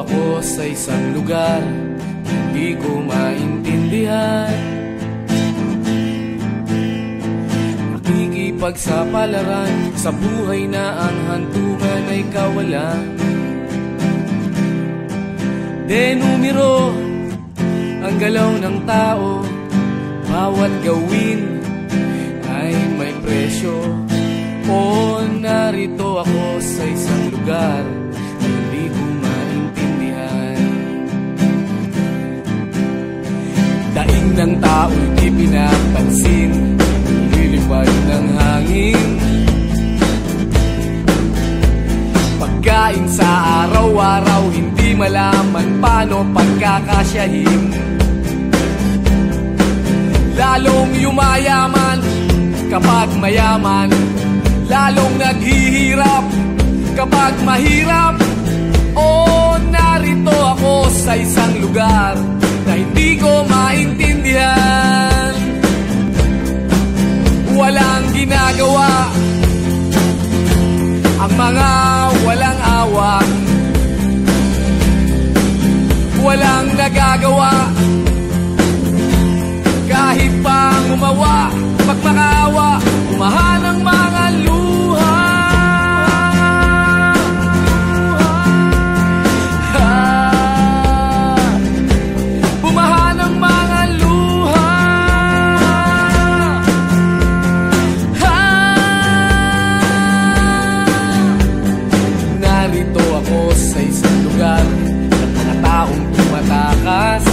ako sa isang lugar hindi ko maintindihan. Nakikipagsapalaran sa buhay na ang hantungan ay kawalan. Denumero ang galaw ng tao, bawat gawin ay may presyo. O narito ako sa isang lugar na hindi ko maintindihan. Daing ng tao'y di pinapansin, lilipad ng hangin. Pagkain sa araw-araw, hindi malaman paano pagkakasyahin. Lalong yumayaman kapag mayaman, lalong naghihirap kapag mahirap. O narito ako sa isang lugar na hindi ko maintindihan. Walang ginagawa ang mga walang awa, walang nagagawa kahit pa umawa, magmakaawa, umahan ang mga luha. Bumahan ang mga luha. Narito ako sa isang lugar ng mga taong tumatakas,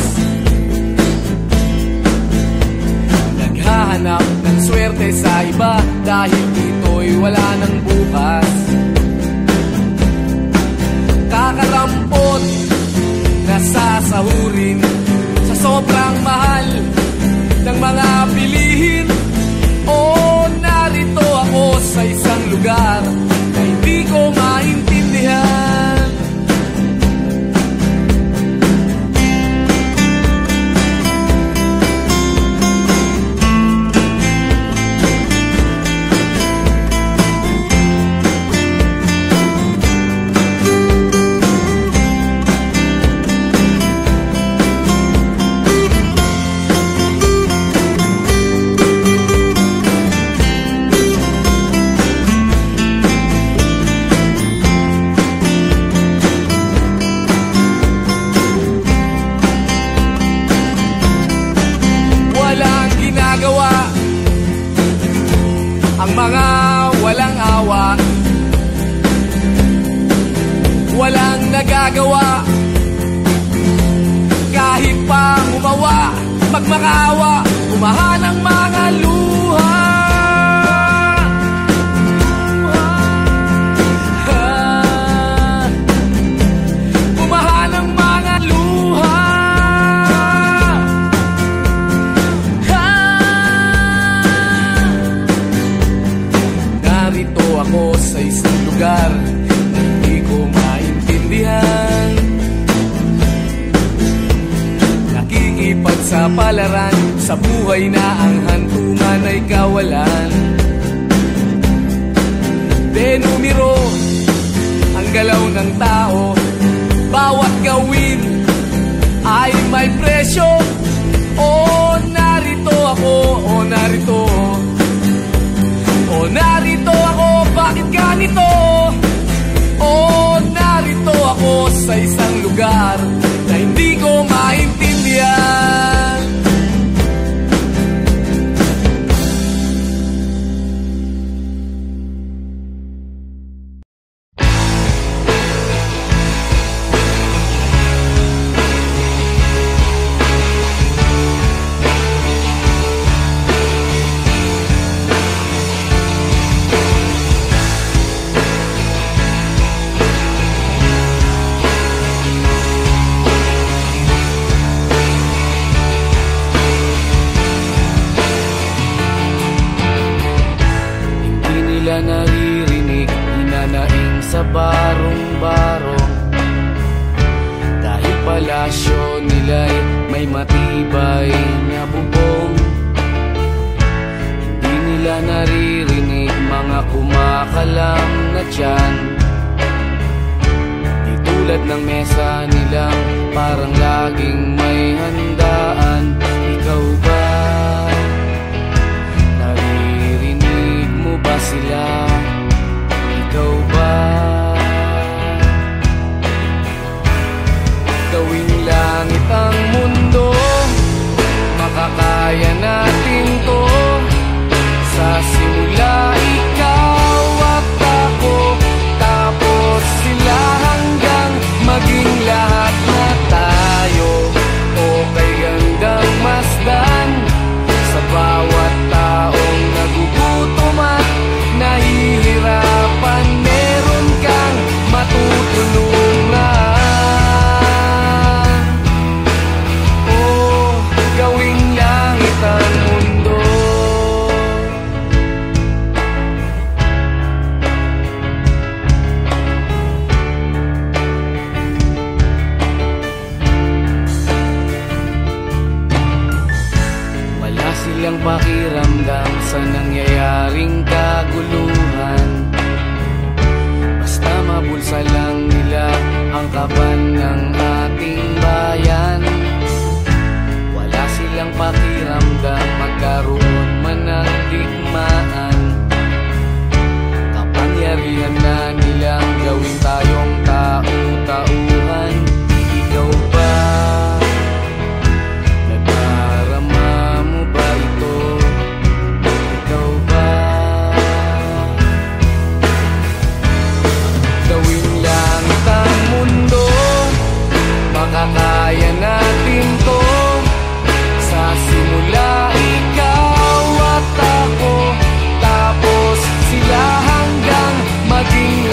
naghahanap ng swerte sa iba dahil dito'y wala ng bukas. Kakarampot na sasahurin sa sobrang mahal ng mga bilihin. O narito ako sa isang lugar na hindi ko maintindihan. Ang mga walang awa, walang nagagawa kahit pa umawa, magmakaawa, umahan ang mga luha. Umahan ang mga luha. Narito ako sa isang lugar na hindi ko maintindihan. Nakikipagsapalaran sa buhay na ang hantungan ay kawalan. Denumero ang galaw ng tao, bawat gawin ay may presyo. O narito ako, o narito, o narito ako, bakit ganito? O narito ako sa isang lugar na hindi ko maintindihan. laging may handaan. Ikaw ba? Naririnig mo ba sila? Ikaw ba? Gawing langit ang mundo, makakaya natin to. Sa simula ikaw at ako, tapos sila hanggang maging lahat na tayo. Okay hanggang masdan sa bawat taong nagugutom at nahihirapan. Meron kang matutulungan. Oh, gawing langit ang mundo. Wala silang pakiramdam sa nangyayaring kaguluhan. Basta mabulsa lang nila ang kaban ng ating bayan. Wala silang pakiramdam magkaroon man ng digmaan. Kapangyarihan na nilang gawin tayong tau-tauhan. Ikaw ba? Nadarama mo ba ito? Ikaw ba? Gawing langit ang mundo, makakaya natin to. Sa simula ikaw at ako, tapos sila hanggang maging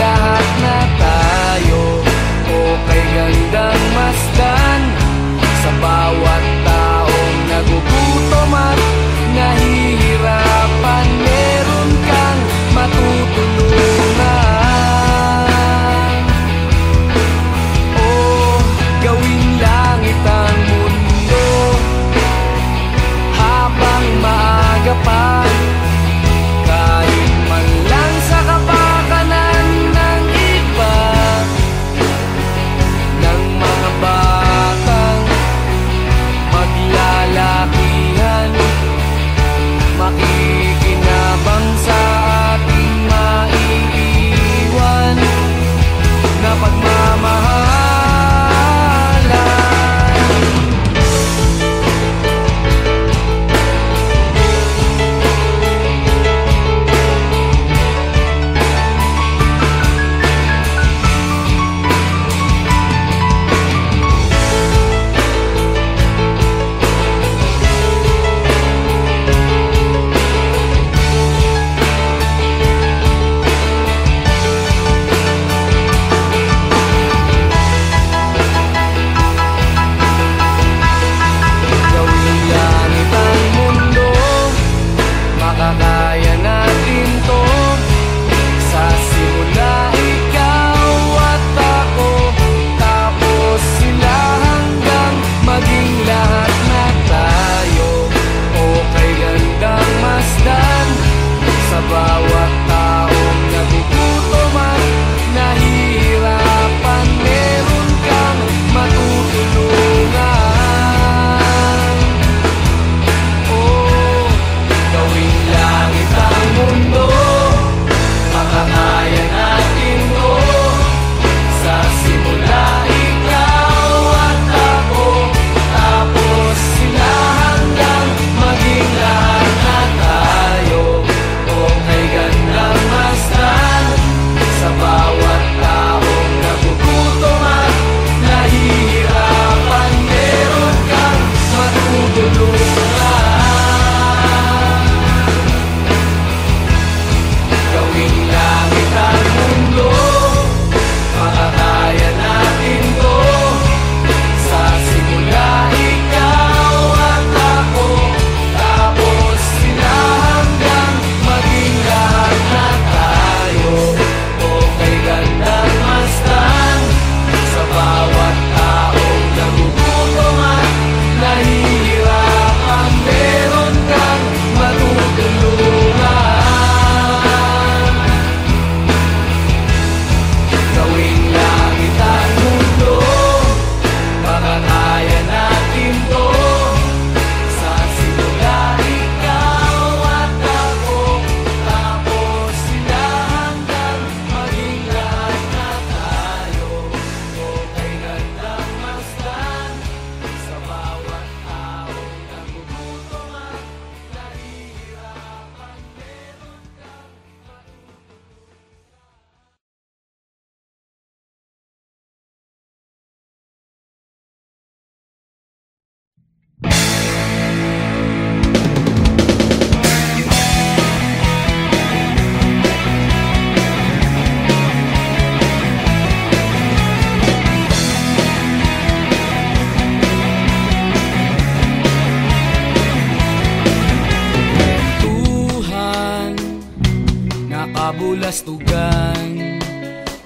kabulastugan.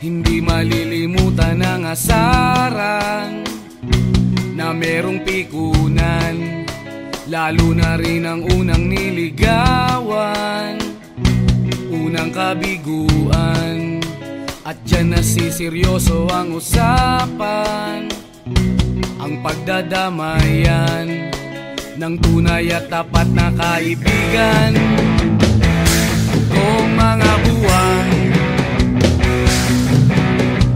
Hindi malilimutan ang asaran na merong pikunan, lalo na rin ang unang niligawan, unang kabiguan. At dyan nasiseryoso ang usapan, ang pagdadamayan ng tunay at tapat na kaibigan. Kung mga buwan,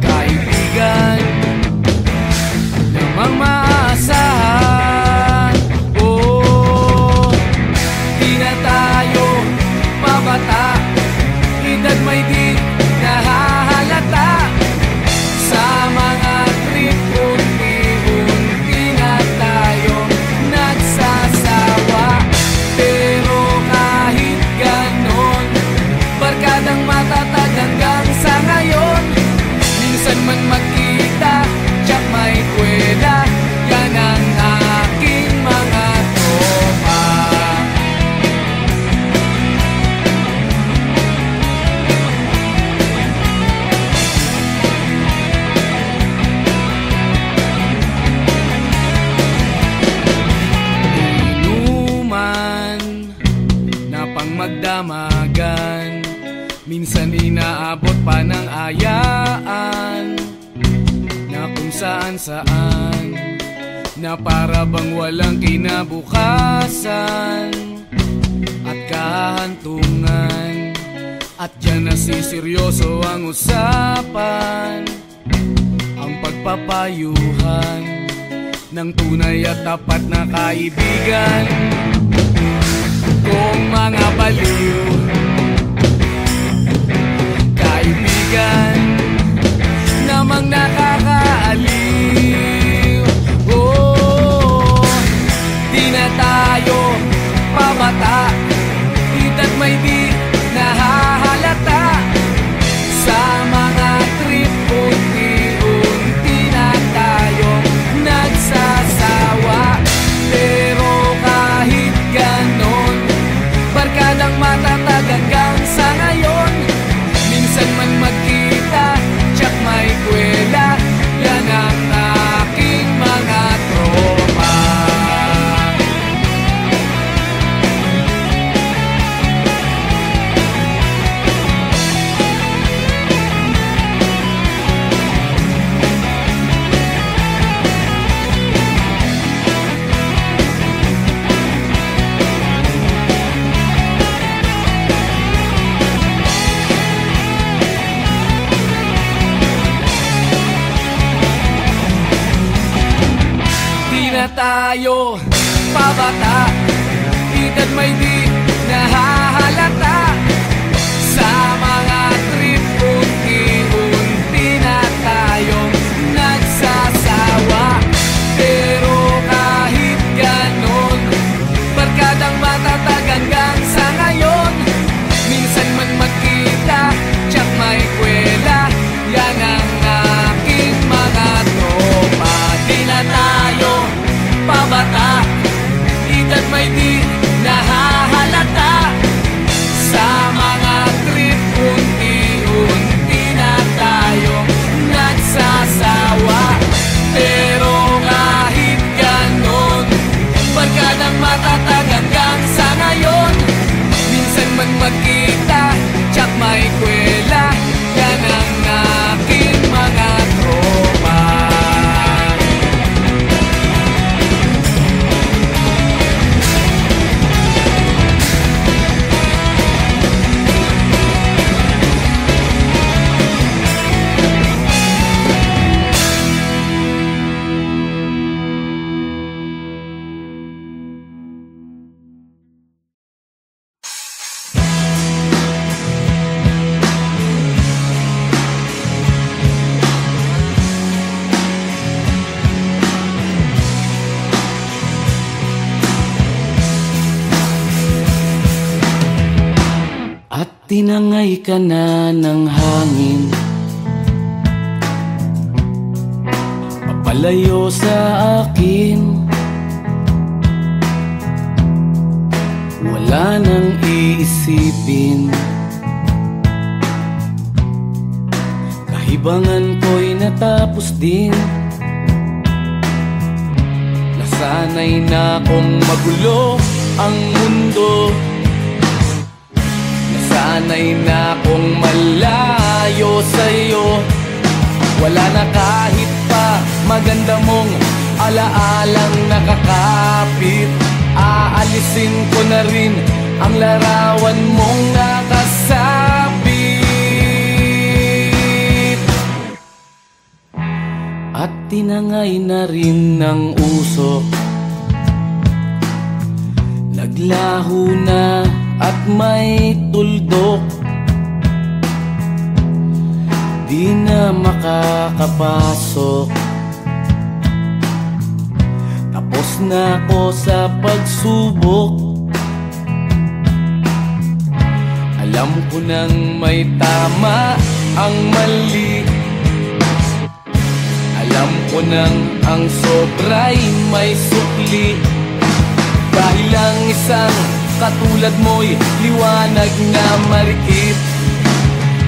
kaibigan namang maaasahan. Oh, di na tayo pabata, edad may di nahahalata. Sa mga trip, unti-unti na tayong nagsasawa. Pero kahit ganon, barkadang matatag hanggang sa ngayon. Minsan man magkita, tiyak may kwela, yan ang aking mga tropa. Inuman na pang magdamagan, minsan inaabot pa ng ayaan, na kung saan-saan, na para bang walang kinabukasan at kahantungan. At dyan nasiseryoso ang usapan, ang pagpapayuhan ng tunay at tapat na kaibigan. Kung mga baliw, kaibigan namang nakakaaliw. Oh, di na tayo pabata, edad may di nahahalata. Sa mga trip, unti-unti na tayong nagsasawa. Pero kahit ganon, barkadang matatag hanggang sa ngayon. Minsan man magkita, tiyak may kwela, yan ang aking mga tropa. Tayo pabata, edad may di nahahalata. Sa mga trip, unti-unti na tayong nagsasawa. Pero kahit ganon, barkadang matatag hanggang sa ngayon. Minsan man magkita, tiyak may kwela, yan ang aking mga tropa. Di na tayo pabata, edad may di nahahalata. Sa mga trip, unti-unti na tayong nagsasawa. Pero kahit ganon, barkadang matatag hanggang sa ngayon. Minsan man magkita, tiyak may kwela, yan ang aking mga tropa. Tinangay ka na ng hangin, papalayo sa akin. Wala nang iisipin, libangan ko'y natapos din. Nasanay na kong magulo ang mundo. Nasanay na kong malayo sa'yo. Wala na kahit pa maganda mong alaalang nakakapit. Aalisin ko na rin ang larawan mong nakasabit. At tinangay na rin ng usok. Naglaho na at may tuldok. Di na makakapasok. Tapos na ako sa pagsubok. Alam ko nang may tama ang mali. Alam ko nang ang sobra'y may sukli. Dahil ang isang katulad mo'y liwanag na marikit.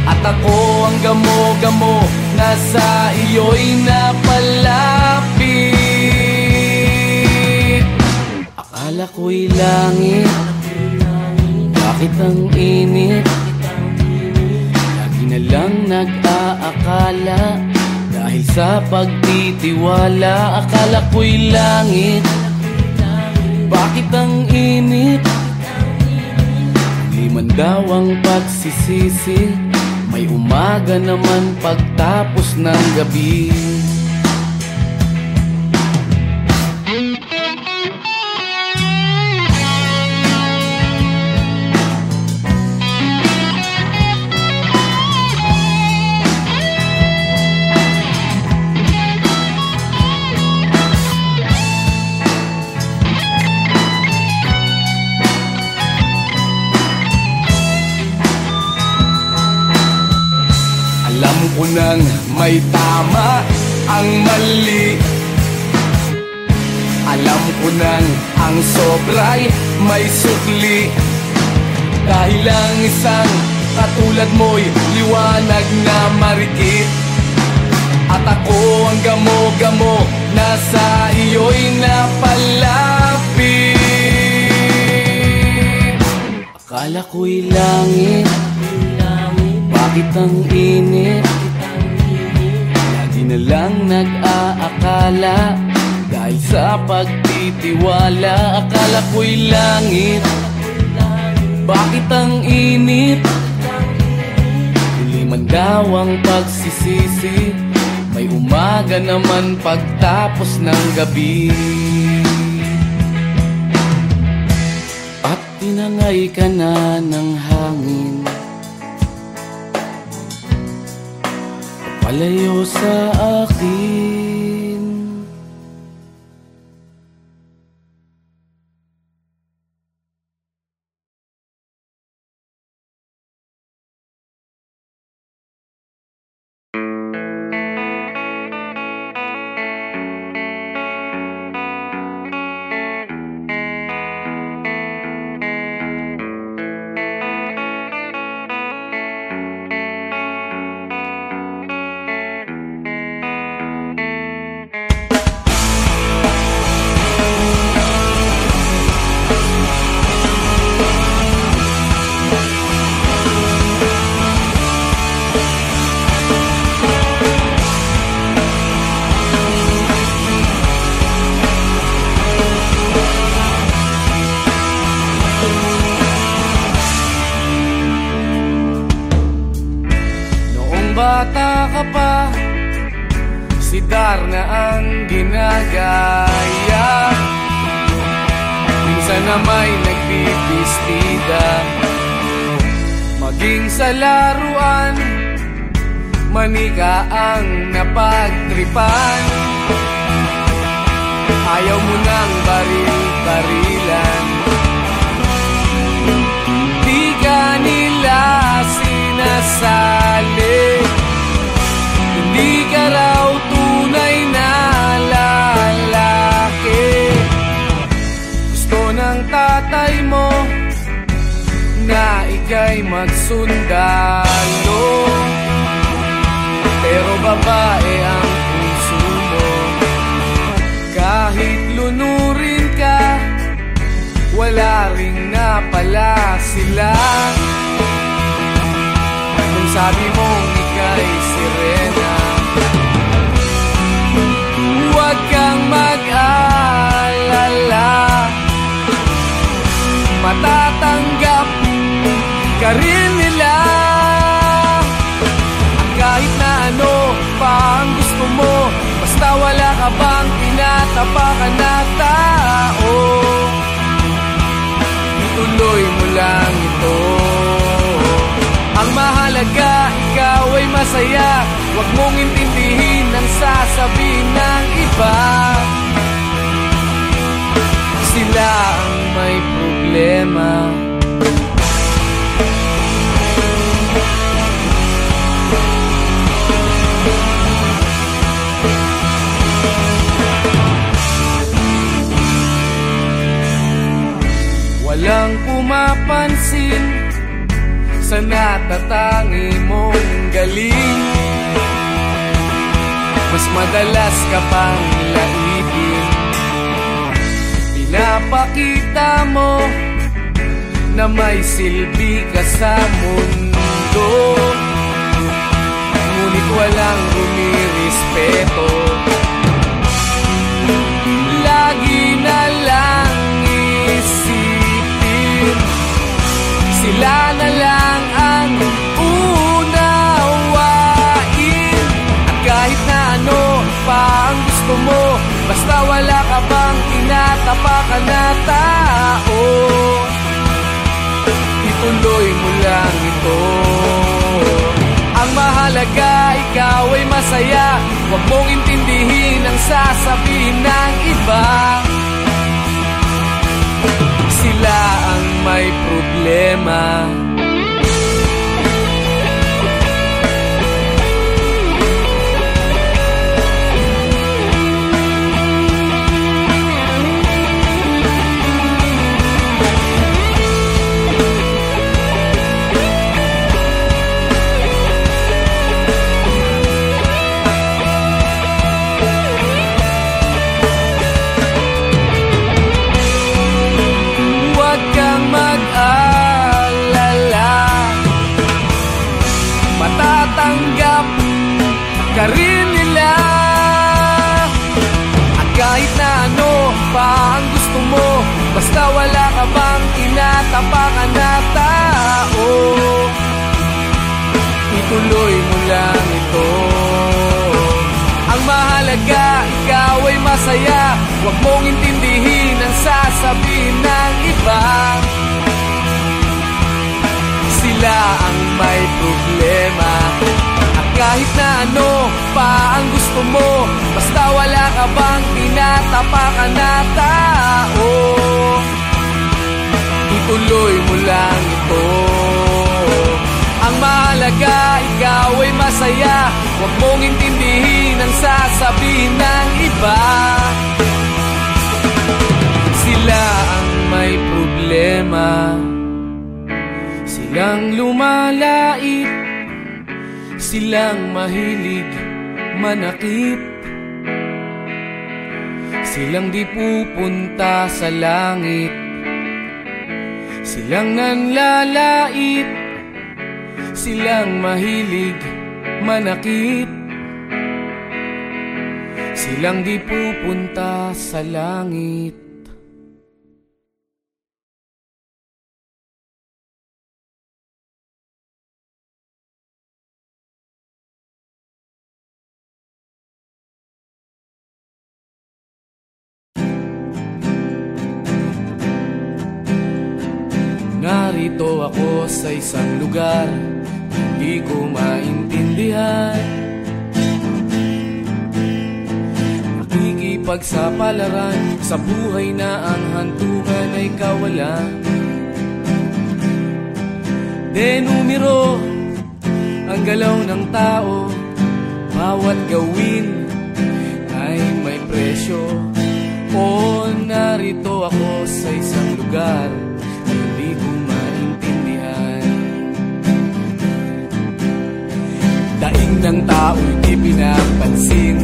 At ako ang gamo-gamo na sa iyo'y napalapit. Akala ko'y langit, bakit ang init? Lagi na lang nag-aakala, dahil sa pagtitiwala. Akala ko'y langit, bakit ang init? Di man daw ang pagsisisi, may umaga naman pagtapos ng gabi. Alam ko nang may tama ang mali. Alam ko nang ang sobra'y may sukli. Dahil ang isang katulad mo'y liwanag na marikit. At ako ang gamo-gamo na sa iyo'y napalapit. Akala ko'y langit, bakit ang init? Lagi na lang nag-aakala, dahil sa pagtitiwala. Akala ko'y langit, bakit ang init? Huli man daw ang pagsisisi, may umaga naman pagtapos ng gabi. At tinangay ka na ng hangin, palayo sa akin. Bata ka pa, si Darna ang ginagaya. Minsan na may nagbibistida, maging sa laruan, manika ang napagtripan. Ayaw mo nang baril-barilan, di ka nila sinasali. Hindi ka raw tunay na lalaki. Gusto ng tatay mo na ika'y magsundalo, pero babae ang puso mo. Kahit lunurin ka, wala ring napala sila. Kung sabi mong ika'y sirena, huwag kang mag-alala, matatanggap ka rin nila. Kahit na ano pa ang gusto mo, basta wala ka bang tinatapakan na tao, ituloy mo lang ito. Ang mahalaga, ikaw ay masaya, huwag mong intindihin ang sasabihin ng iba. Sila ang may problema. Walang pumapansin sa natatangi mong galing. Mas madalas ka pang laipin. Pinapakita mo na may silbi ka sa mundo, ngunit walang rumirespeto. Lagi na lang isipin, sila na lang ang unawain. At kahit na ano pa ang gusto mo, basta wala ka bang tinatapakan na tao, ituloy mo lang ito. Ang mahalaga, ikaw ay masaya, huwag mong intindihin ang sasabihin ng iba. Sila ang may problema. Ka rin nila. At kahit na ano pa ang gusto mo, basta wala ka bang tinatapakan na tao, ituloy mo lang ito. Ang mahalaga, ikaw ay masaya, huwag mong intindihin ang sasabihin ng iba. Sila ang may problema. Kahit na ano pa ang gusto mo, basta wala ka bang tinatapakan na tao, ituloy mo lang ito. Ang mahalaga, ikaw ay masaya, huwag mong intindihin ang sasabihin ng iba. Sila ang may problema. Silang lumalait, silang mahilig manakit, silang di pupunta sa langit, silang nanlalait, silang mahilig manakit, silang di pupunta sa langit. Narito ako sa isang lugar, hindi ko maintindihan. Nakikipagsapalaran sa buhay na ang hantungan ay kawalan. Denumero ang galaw ng tao, bawat gawin ay may presyo. O narito ako sa isang lugar, hindi ko maintindihan. Daing ng tao'y di pinapansin,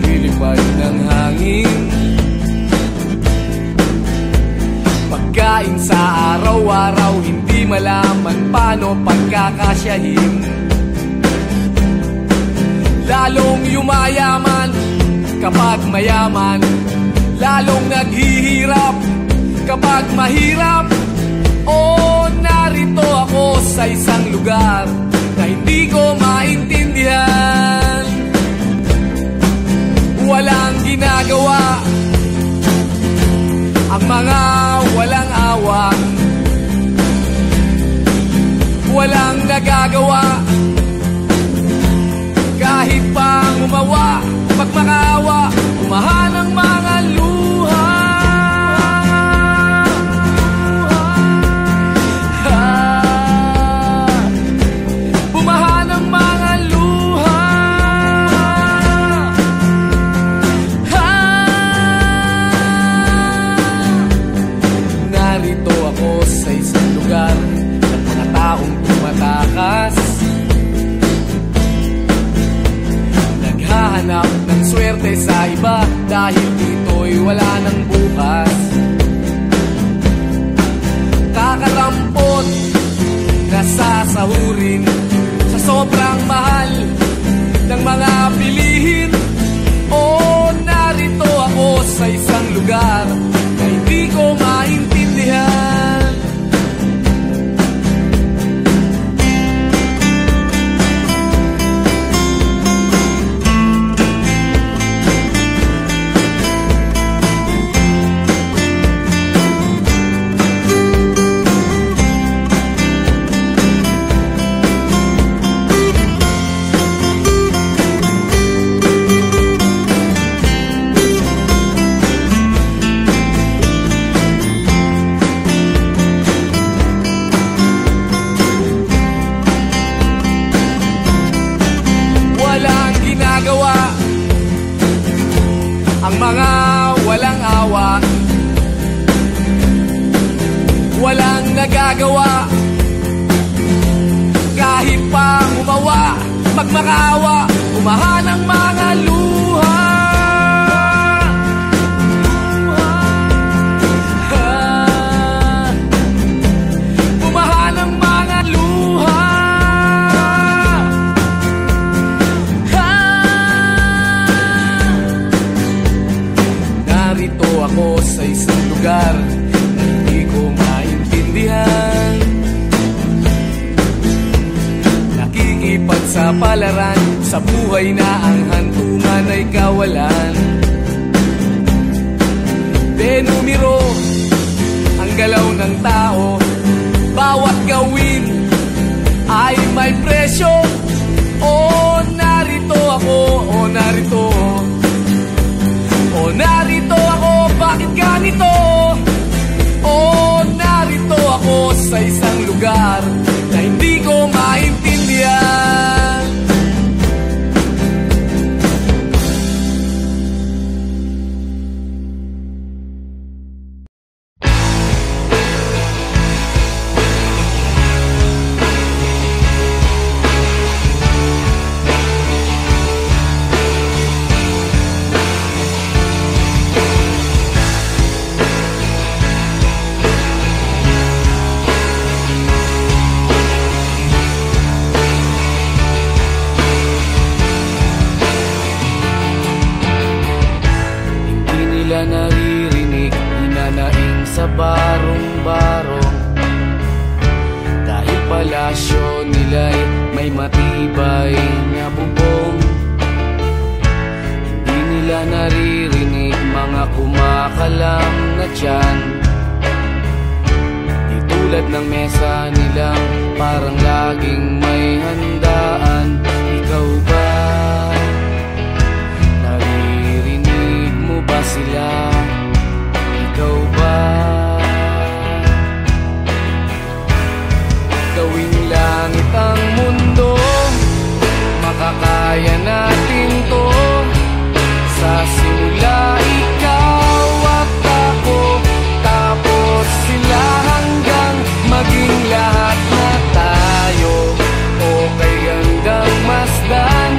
nililipad ng hangin. Pagkain sa araw-araw, hindi malaman paano pagkakasyahin. Lalong yumayaman kapag mayaman, lalong naghihirap kapag mahirap. O narito ako sa isang lugar na hindi ko maintindihan. Walang ginagawa ang mga walang awa, walang nagagawa kahit pang umawa, pagmakaawa, umahan ng mga luha. Bumahan ng mga luha. Narito ako sa isang lugar ng mga taong tumatakas, naghahanap ng swerte sa iba dahil dito'y wala ng bukas. Kakarampot na sasahurin sa sobrang mahal ng mga bilihin. O narito ako sa isang lugar na hindi ko maintindihan. Ang mga walang awa, walang nagagawa kahit pa umawa, magmakaawa, umahan ng mga luha. Umahan ng mga luha. Narito ako sa isang lugar na hindi ko maintindihan. Nakikipagsapalaran sa buhay na ang hantungan ay kawalan. Denumero ang galaw ng tao, bawat gawin ay may presyo. O narito ako, o narito, o narito ako, bakit ganito? O narito ako sa isang lugar na hindi ko maintindihan. Naririnig, hinanaing sa barong-barong, dahil palasyo nila'y may matibay na bubong. Hindi nila naririnig mga kumakalam na tiyan, di tulad ng mesa nilang parang laging may handaan. Ikaw ba? Ba sila? Ikaw ba? Gawing langit ang mundo, makakaya natin to. Sa simula ikaw at ako, tapos sila hanggang maging lahat na tayo. Okay hanggang masdan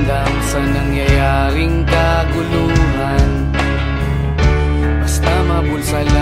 alam sa nangyayaring kaguluhan. Basta mabulsa lang